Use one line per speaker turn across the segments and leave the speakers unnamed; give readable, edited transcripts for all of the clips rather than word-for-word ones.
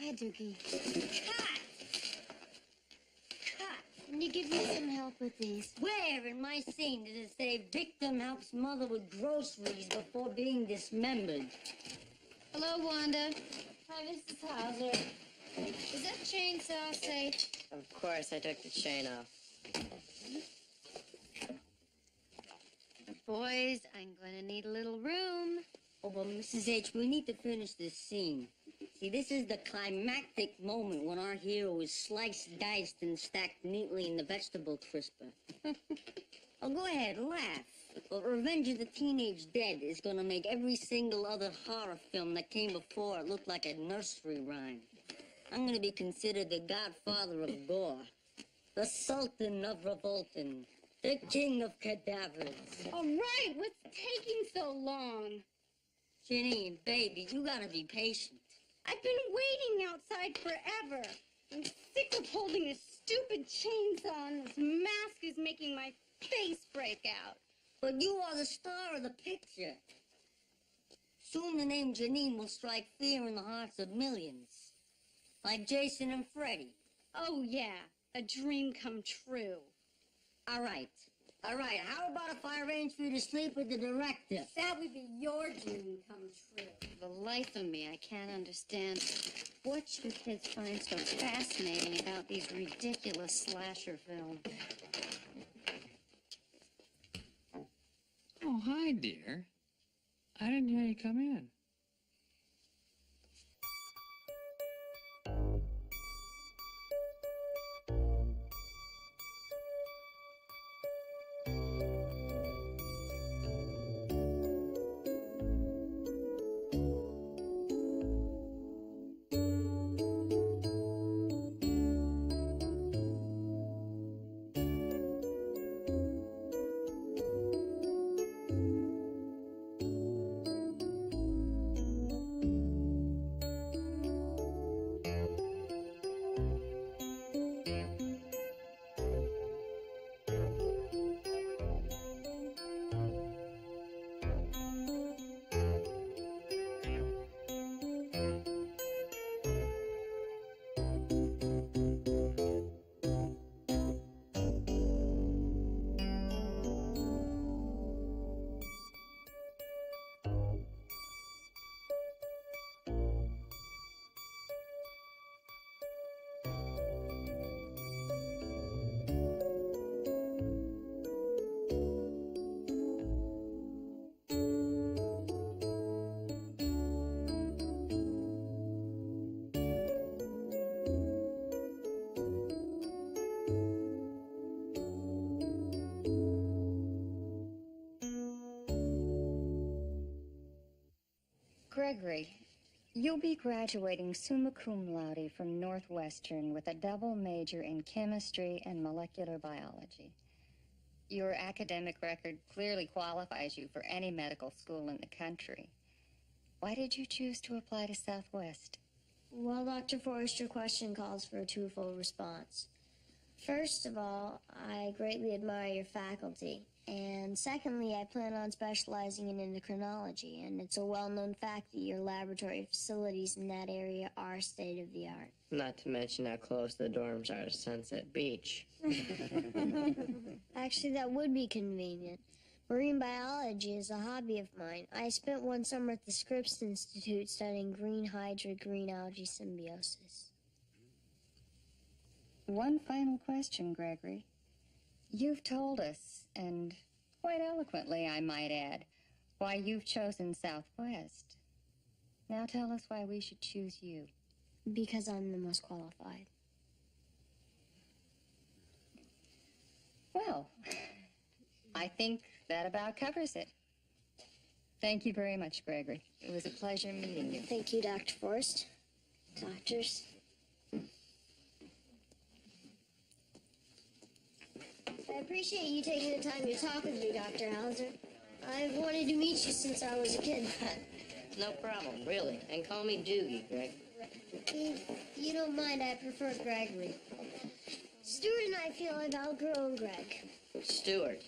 ahead, Doogie.
Cut!
Can you give me some help with these?
Where in my scene did it say victim helps mother with groceries before being dismembered?
Hello, Wanda. Hi, Mrs. Howser. Is that chainsaw safe?
Of course, I took the chain off.
Boys, I'm going to need a little room.
Oh, but Mrs. H, we need to finish this scene. See, this is the climactic moment when our hero is sliced, diced, and stacked neatly in the vegetable crisper. Oh, go ahead, laugh. But Revenge of the Teenage Dead is gonna make every single other horror film that came before it look like a nursery rhyme. I'm gonna be considered the godfather of gore, the sultan of revolting, the king of cadavers.
All right, what's taking so long?
Janine, baby, you gotta be patient.
I've been waiting outside forever. I'm sick of holding this stupid chainsaw, and this mask is making my face break out.
But you are the star of the picture. Soon the name Janine will strike fear in the hearts of millions. Like Jason and Freddy.
Oh, yeah, a dream come true.
All right. How about if I arrange for you to sleep with the director?
That would be your dream come true. For the life of me, I can't understand what you kids find so fascinating about these ridiculous slasher films.
Oh, hi, dear. I didn't hear you come in.
Gregory, you'll be graduating summa cum laude from Northwestern with a double major in chemistry and molecular biology. Your academic record clearly qualifies you for any medical school in the country. Why did you choose to apply to Southwest?
Well, Dr. Forrest, your question calls for a twofold response. First of all, I greatly admire your faculty. And secondly, I plan on specializing in endocrinology, and it's a well-known fact that your laboratory facilities in that area are state-of-the-art.
Not to mention how close the dorms are to Sunset Beach.
Actually, that would be convenient. Marine biology is a hobby of mine. I spent one summer at the Scripps Institute studying green hydra, green algae symbiosis.
One final question, Gregory. You've told us, and quite eloquently, I might add, why you've chosen Southwest. Now tell us why we should choose you.
Because I'm the most qualified.
Well, I think that about covers it. Thank you very much, Gregory. It was a pleasure meeting you.
Thank you, Dr. Forrest. Doctors. I appreciate you taking the time to talk with me, Dr. Howser. I've wanted to meet you since I was a kid.
No problem, really. And call me Doogie, Greg.
If you don't mind, I prefer Gregory. Stuart and I feel like outgrown Greg.
Stuart.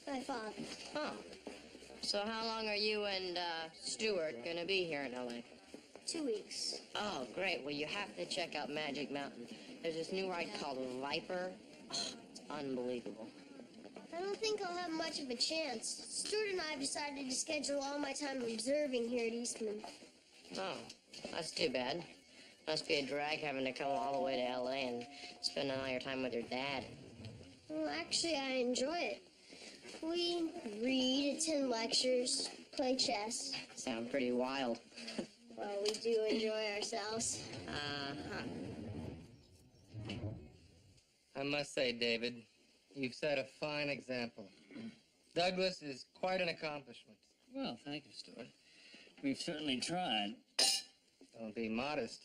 My father.
Oh. So how long are you and Stuart gonna be here in L.A.?
2 weeks.
Oh, great. Well, you have to check out Magic Mountain. There's this new ride called Viper. Oh, it's unbelievable.
I don't think I'll have much of a chance. Stuart and I have decided to schedule all my time observing here at Eastman.
Oh, that's too bad. Must be a drag having to come all the way to L.A. and spend all your time with your dad.
Well, actually, I enjoy it. We read, attend lectures, play chess.
Sound pretty wild.
Well, we do enjoy ourselves.
I must say, David, you've set a fine example. Douglas is quite an accomplishment.
Well, thank you, Stuart. We've certainly tried.
Don't be modest.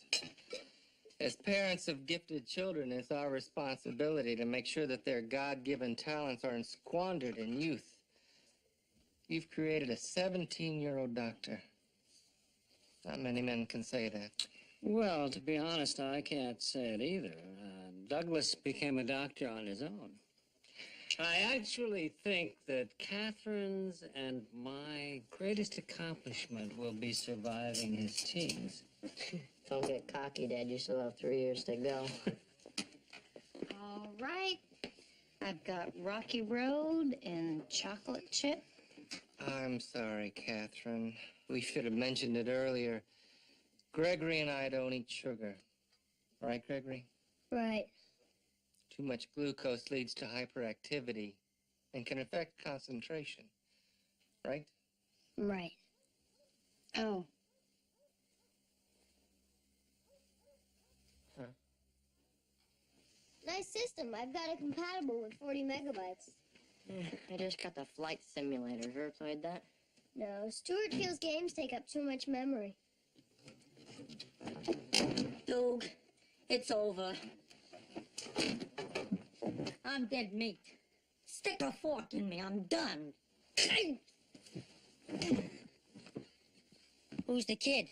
As parents of gifted children, it's our responsibility to make sure that their God-given talents aren't squandered in youth. You've created a 17-year-old doctor. Not many men can say that.
Well, to be honest, I can't say it either. Douglas became a doctor on his own. I actually think that Catherine's and my greatest accomplishment will be surviving his teens.
Don't get cocky, Dad. You still have 3 years to go.
All right. I've got Rocky Road and chocolate chip.
I'm sorry, Catherine. We should have mentioned it earlier. Gregory and I don't eat sugar. Right, Gregory?
Right.
Too much glucose leads to hyperactivity and can affect concentration. Right?
Right.
Oh.
Nice system. I've got it compatible with 40 megabytes.
I just got the flight simulator. Have you ever played that?
No, Stuart feels games take up too much memory.
Doug, it's over. I'm dead meat. Stick a fork in me. I'm done. Who's the kid?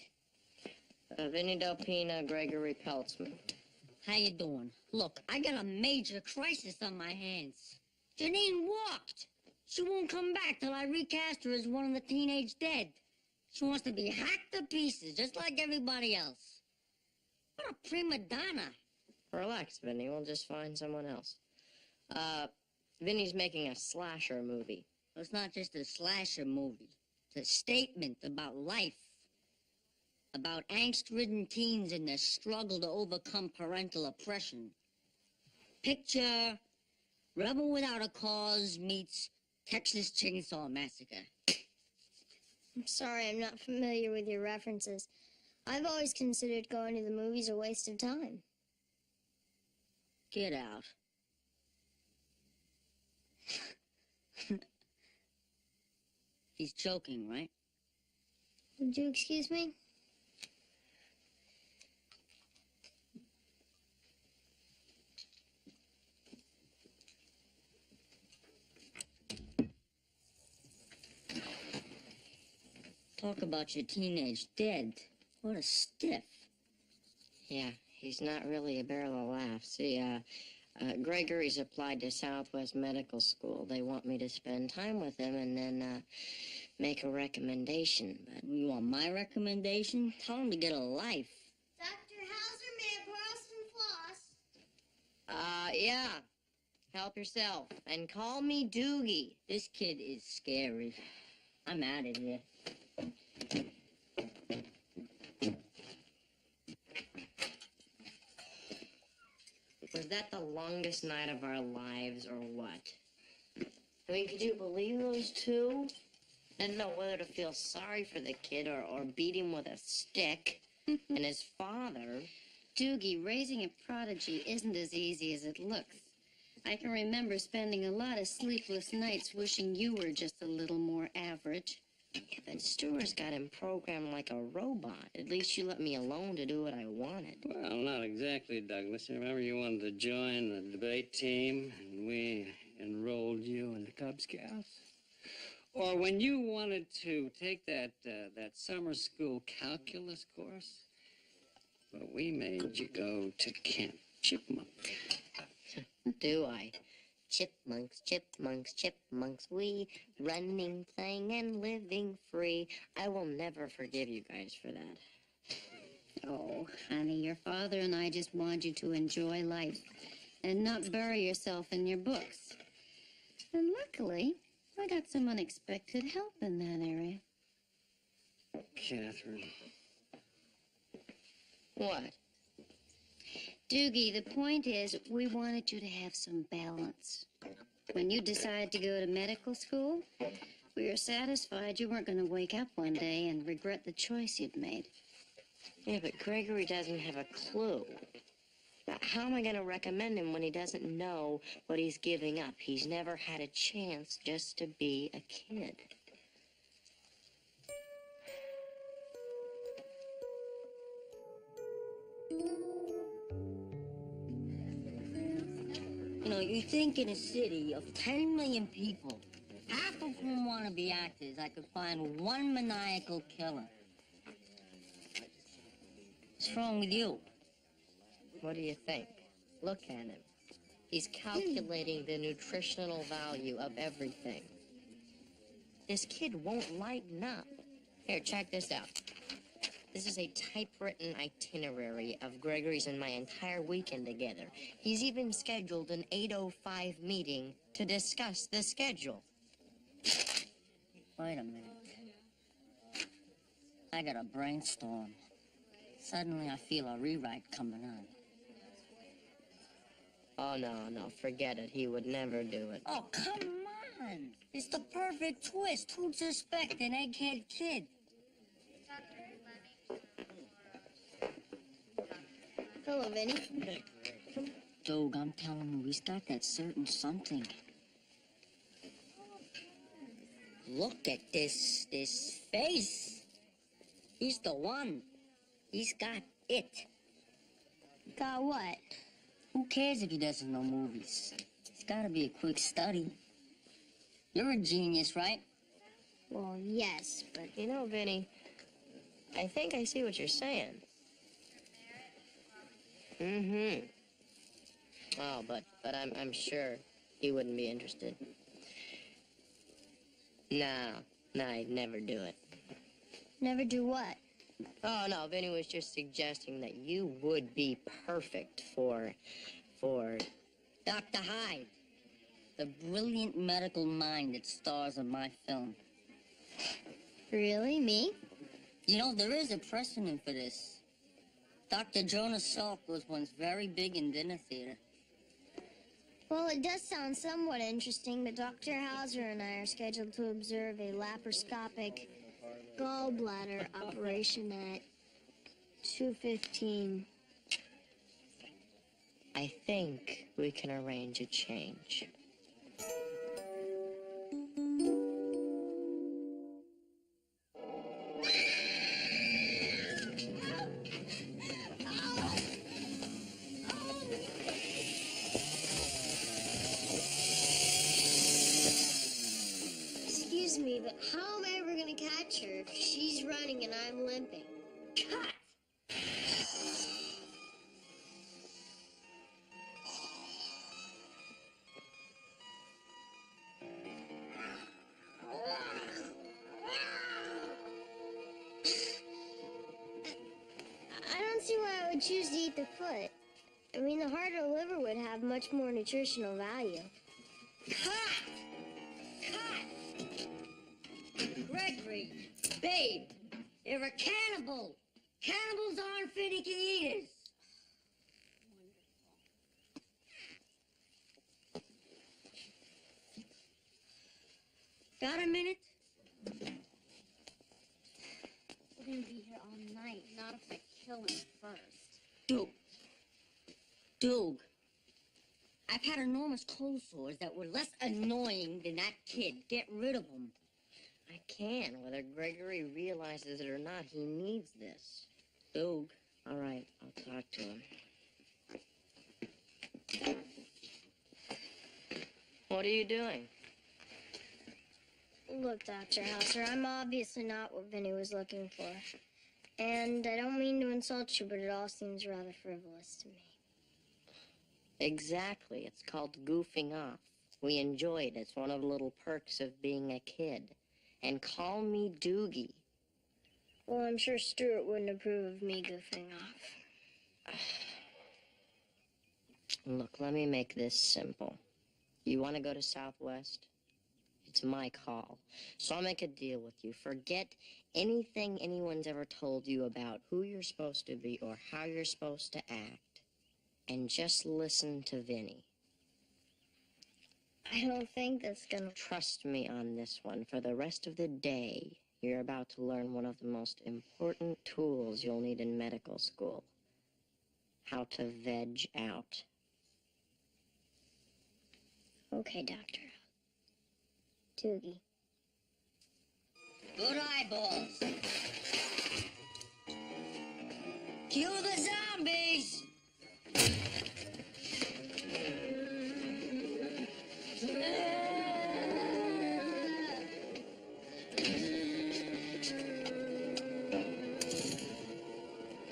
Vinny Delpina, Gregory Peltzman.
How you doing? Look, I got a major crisis on my hands. Janine walked. She won't come back till I recast her as one of the teenage dead. She wants to be hacked to pieces, just like everybody else. What a prima donna.
Relax, Vinny. We'll just find someone else. Vinny's making a slasher movie.
It's not just a slasher movie. It's a statement about life. About angst-ridden teens and their struggle to overcome parental oppression. Picture Rebel Without a Cause meets Texas Chainsaw Massacre.
I'm sorry, I'm not familiar with your references. I've always considered going to the movies a waste of time.
Get out. He's joking, right?
Would you excuse me?
Talk about your teenage dead. What a stiff.
Yeah, he's not really a barrel of laughs. See, Gregory's applied to Southwest Medical School. They want me to spend time with him and then make a recommendation. But
You want my recommendation? Tell him to get a life.
Dr. Howser, may I borrow some floss?
Yeah. Help yourself. And call me Doogie.
This kid is scary. I'm out of here.
Was that the longest night of our lives or what? I mean, could you believe those two? Didn't know whether to feel sorry for the kid or beat him with a stick. And his father...
Doogie, raising a prodigy isn't as easy as it looks. I can remember spending a lot of sleepless nights wishing you were just a little more average.
But Stuart's got him programmed like a robot. At least you let me alone to do what I wanted.
Well, not exactly, Douglas. Remember you wanted to join the debate team, and we enrolled you in the Cub Scouts? Or when you wanted to take that summer school calculus course, but we made you go to Camp Chipmunk.
Do I? Chipmunks, chipmunks, chipmunks, we running, playing, and living free. I will never forgive you guys for that.
Oh, honey, your father and I just want you to enjoy life and not bury yourself in your books. And luckily, I got some unexpected help in that area.
Catherine.
What?
Doogie, the point is, we wanted you to have some balance. When you decided to go to medical school, we were satisfied you weren't going to wake up one day and regret the choice you'd made.
Yeah, but Gregory doesn't have a clue. How am I going to recommend him when he doesn't know what he's giving up? He's never had a chance just to be a kid.
You know, you think in a city of 10 million people, half of whom want to be actors, I could find one maniacal killer. What's wrong with you?
What do you think? Look at him. He's calculating the nutritional value of everything. This kid won't lighten up. Here, check this out. This is a typewritten itinerary of Gregory's and my entire weekend together. He's even scheduled an 8:05 meeting to discuss the schedule.
Wait a minute. I got a brainstorm. Suddenly I feel a rewrite coming on.
Oh, no, forget it. He would never do it.
Oh, come on. It's the perfect twist. Who'd suspect an egghead kid?
Hello, Vinny.
Doug, I'm telling you, he's got that certain something. Look at this face. He's the one. He's got it.
Got what?
Who cares if he doesn't know movies? It's gotta be a quick study. You're a genius, right?
Well, yes, but
You know, Vinny, I think I see what you're saying. Mm-hmm. Oh, but I'm sure he wouldn't be interested. No, I'd never do it.
never do what?
Oh, no, Vinny was just suggesting that you would be perfect for
Dr. Hyde, the brilliant medical mind that stars in my film.
Really? Me?
You know, there is a precedent for this. Dr. Jonas Salk was once very big in dinner theater.
Well, it does sound somewhat interesting, but Dr. Howser and I are scheduled to observe a laparoscopic gallbladder operation at 2:15.
I think we can arrange a change.
Excuse me, but how am I ever going to catch her if she's running and I'm limping?
Cut!
I don't see why I would choose to eat the foot. I mean, the heart or liver would have much more nutritional value.
Cut! Gregory, babe, you're a cannibal. Cannibals aren't finicky eaters. Got a minute?
We're going to be here all night, not if I kill him first.
Doug, I've had enormous cold sores that were less annoying than that kid. Get rid of them.
I can, whether Gregory realizes it or not. He needs this.
Doug.
All right, I'll talk to him. What are you doing?
Look, Dr. Hauser, I'm obviously not what Vinny was looking for. And I don't mean to insult you, but it all seems rather frivolous to me.
Exactly. It's called goofing off. We enjoy it. It's one of the little perks of being a kid. And call me Doogie.
Well, I'm sure Stuart wouldn't approve of me goofing off.
Look, let me make this simple. You want to go to Southwest? It's my call. So I'll make a deal with you. Forget anything anyone's ever told you about who you're supposed to be or how you're supposed to act. And just listen to Vinny.
I don't think that's gonna...
Trust me on this one. For the rest of the day, you're about to learn one of the most important tools you'll need in medical school. How to veg out.
Okay, Doctor. Doogie.
Good eyeballs. Kill the zombies.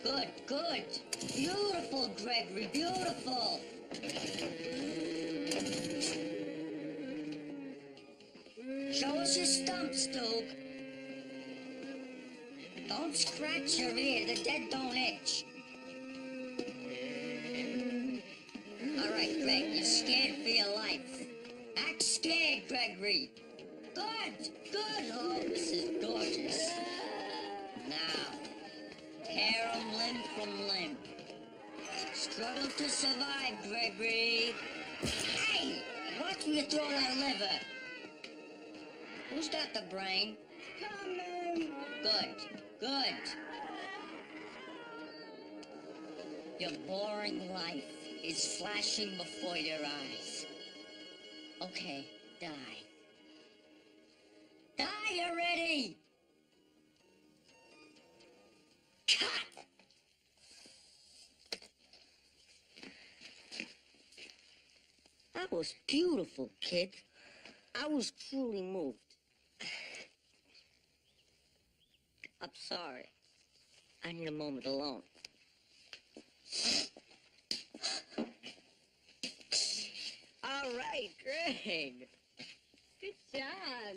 Good, good. Beautiful, Gregory, beautiful. Show us your stumps, Duke. Don't scratch your ear. The dead don't itch. All right, Greg, you're scared for your life. Act scared, Gregory. Good, good. Oh, this is gorgeous. Now, tear 'em limb from limb. Struggle to survive, Gregory. Hey, watch me throw that liver. Who's got the brain? Coming. Good, good. Your boring life is flashing before your eyes. Okay, die. Die already! Cut! That was beautiful, kid. I was truly moved. I'm sorry. I need a moment alone.
All right, Greg.
Good job.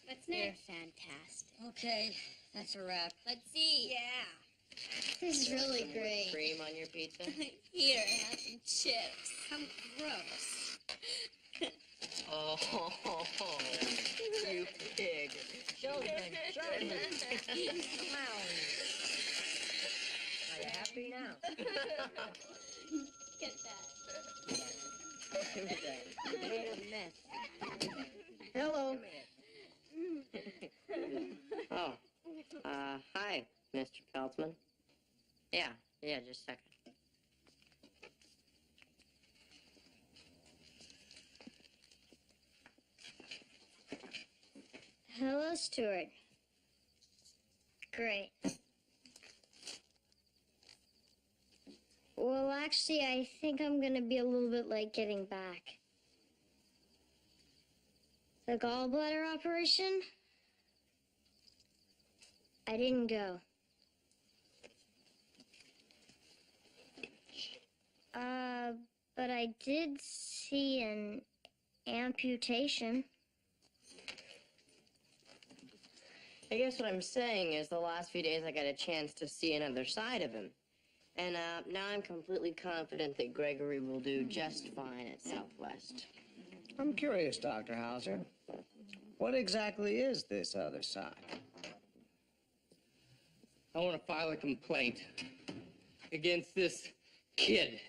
What's next? Fantastic.
Okay, that's a wrap.
Let's see.
Yeah. This is really great.
Cream on your pizza?
Here, have some chips. How gross.
Oh, you pig.
Children, children. Clown. Are you happy now?
Get that.
You made a mess.
Hello. Oh, hi, Mr. Peltzman. Yeah, just a second.
Hello, Stuart. Great. Well, actually, I think I'm gonna be a little bit late getting back. The gallbladder operation? I didn't go. But I did see an amputation.
I guess what I'm saying is the last few days I got a chance to see another side of him. And now I'm completely confident that Gregory will do just fine at Southwest.
I'm curious, Dr. Howser. What exactly is this other side?
I want to file a complaint against this kid.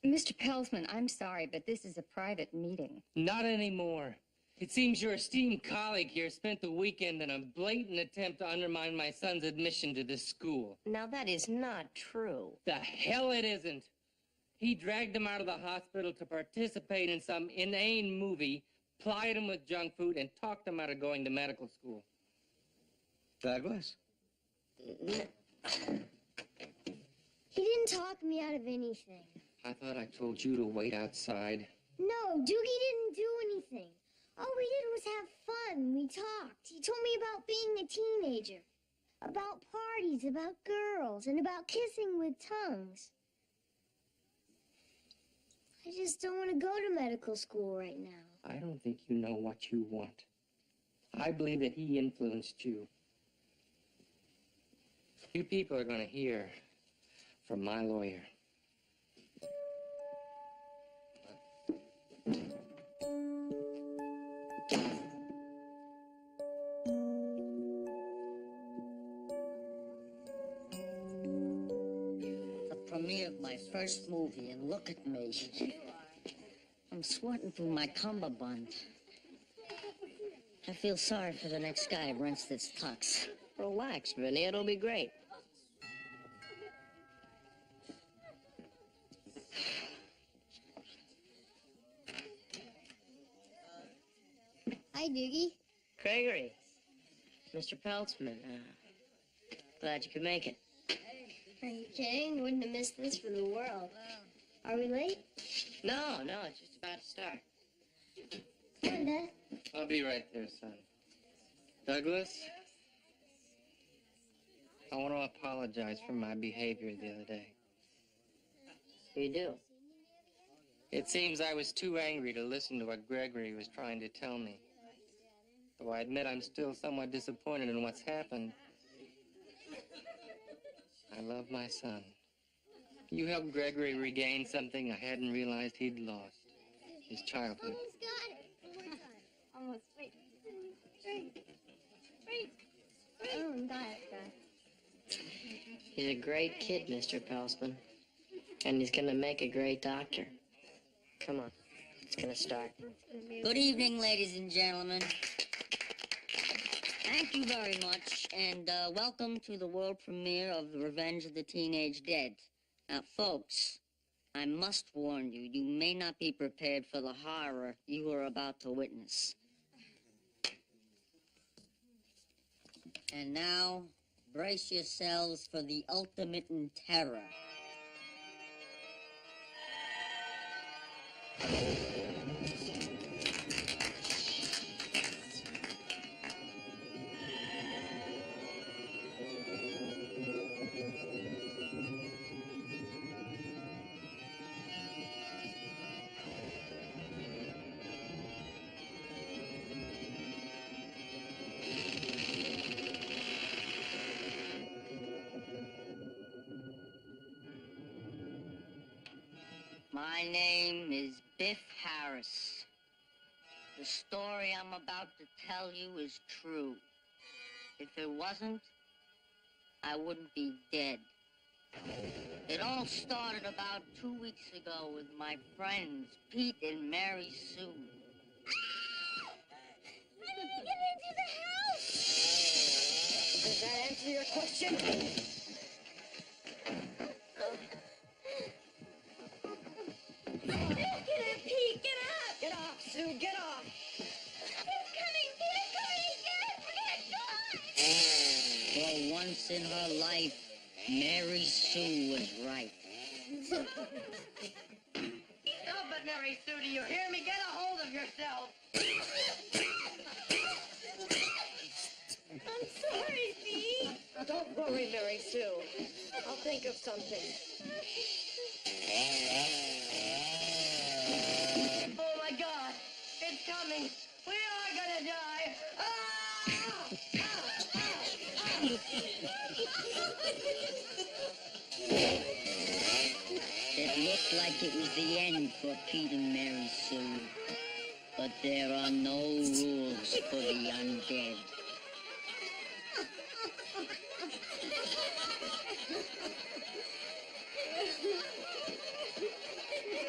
Mr. Peltzman, I'm sorry, but this is a private meeting.
Not anymore. It seems your esteemed colleague here spent the weekend in a blatant attempt to undermine my son's admission to this school.
Now, that is not true.
The hell it isn't. He dragged him out of the hospital to participate in some inane movie, plied him with junk food, and talked him out of going to medical school.
Douglas?
He didn't talk me out of anything.
I thought I told you to wait outside.
No, Doogie didn't do anything. All we did was have fun. We talked. He told me about being a teenager, about parties, about girls, and about kissing with tongues. I just don't want to go to medical school right now.
I don't think you know what you want. I believe that he influenced you. You people are going to hear from my lawyer.
The premiere of my first movie, and look at me. I'm sweating through my cummerbund. I feel sorry for the next guy who rents this tux.
Relax, Vinny. It'll be great.
Hi, Doogie.
Gregory. Mr. Peltzman. Glad you could make it.
Are you kidding? Wouldn't have missed this for the world. Are we late?
No, it's just about to start.
Come on, Dad.
I'll be right there, son. Douglas, I want to apologize for my behavior the other day.
You do.
It seems I was too angry to listen to what Gregory was trying to tell me. Though I admit I'm still somewhat disappointed in what's happened. I love my son. You helped Gregory regain something I hadn't realized he'd lost. His childhood.
Almost got it. One more time. Almost. Wait. Oh, got it.
He's a great kid, Mr. Peltzman. And he's gonna make a great doctor. Come on. It's gonna start.
Good evening, ladies and gentlemen. Thank you very much, and welcome to the world premiere of The Revenge of the Teenage Dead. Now, folks, I must warn you, you may not be prepared for the horror you are about to witness. And now, brace yourselves for the ultimate in terror. My name is Biff Harris. The story I'm about to tell you is true. If it wasn't, I wouldn't be dead. It all started about 2 weeks ago with my friends, Pete and Mary Sue.
How did I get into the house?
Does that answer your question?
Get up, Pete, get up!
Get off, Sue, get off!
It's coming, Pete, it's coming, get it,
For once in her life, Mary Sue was right.
Stop it, Mary Sue, do you hear me? Get a hold of yourself!
I'm sorry, Pete.
Don't worry, Mary Sue. I'll think of something. Oh my God! It's coming! We are gonna die!
It looked like it was the end for Pete and Mary Sue. But there are no rules for the undead.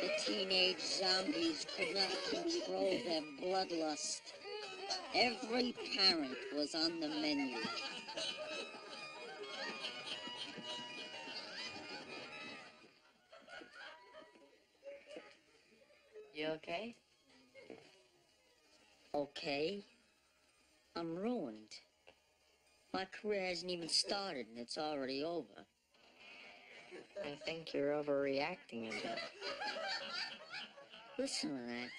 The teenage zombies could not control their bloodlust. Every parent was on the menu.
You okay?
Okay. I'm ruined. My career hasn't even started and it's already over.
I think you're overreacting a bit.
Listen to that.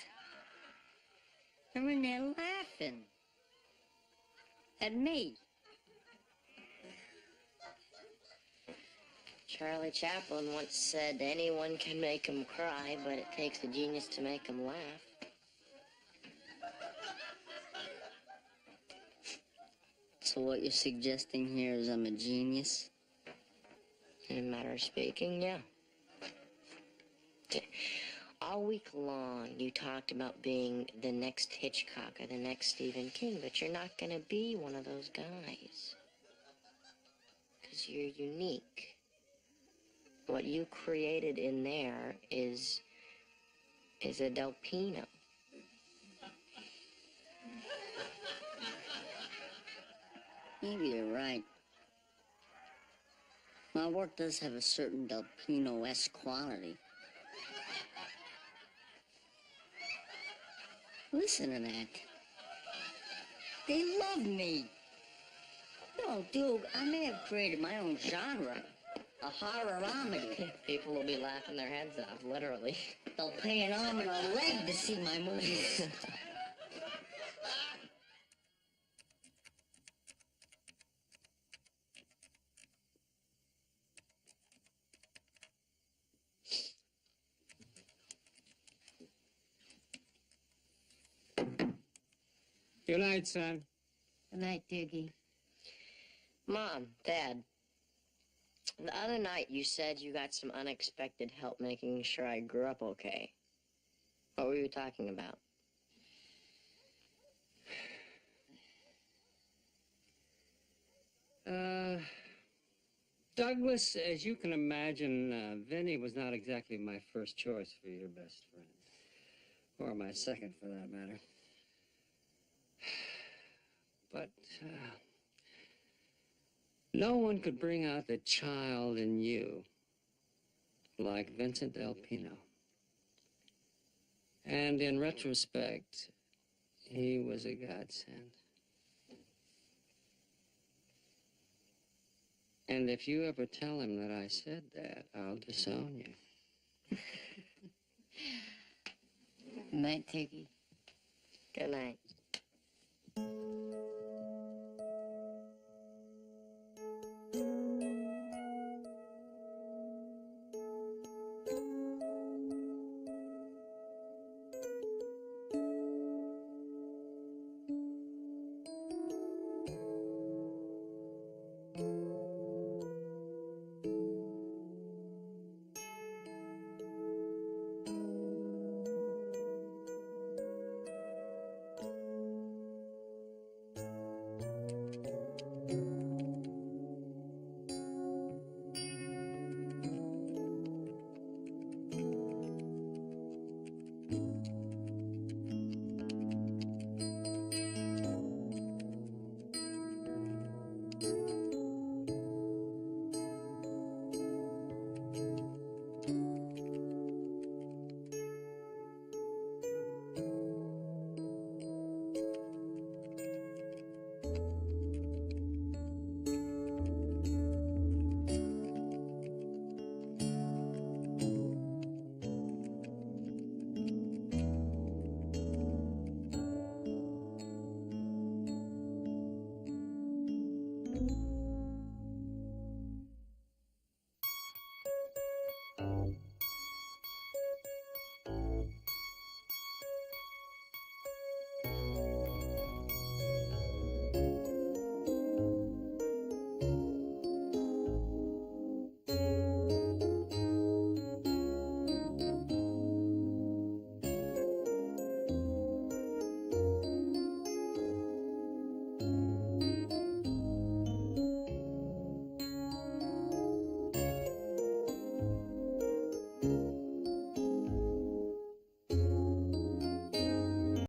They're in there laughing. At me.
Charlie Chaplin once said anyone can make 'em cry, but it takes a genius to make 'em laugh.
So what you're suggesting here is I'm a genius?
In a matter of speaking, yeah. All week long, you talked about being the next Hitchcock or the next Stephen King, but you're not going to be one of those guys. Because you're unique. What you created in there is a Del Pino.
Maybe you're right. My work does have a certain Del Pino-esque quality. Listen to that. They love me. No, dude, I may have created my own genre. A horror-omedy.
People will be laughing their heads off, literally.
They'll pay an arm and a leg to see my movies.
Good night, son.
Good night, Doogie.
Mom, Dad, the other night you said you got some unexpected help making sure I grew up okay. What were you talking about?
Douglas, as you can imagine, Vinny was not exactly my first choice for your best friend. Or my second, for that matter. But no one could bring out the child in you like Vincent Del Pino. And in retrospect, he was a godsend. And if you ever tell him that I said that, I'll disown you.
Good night, Doogie.
Good night.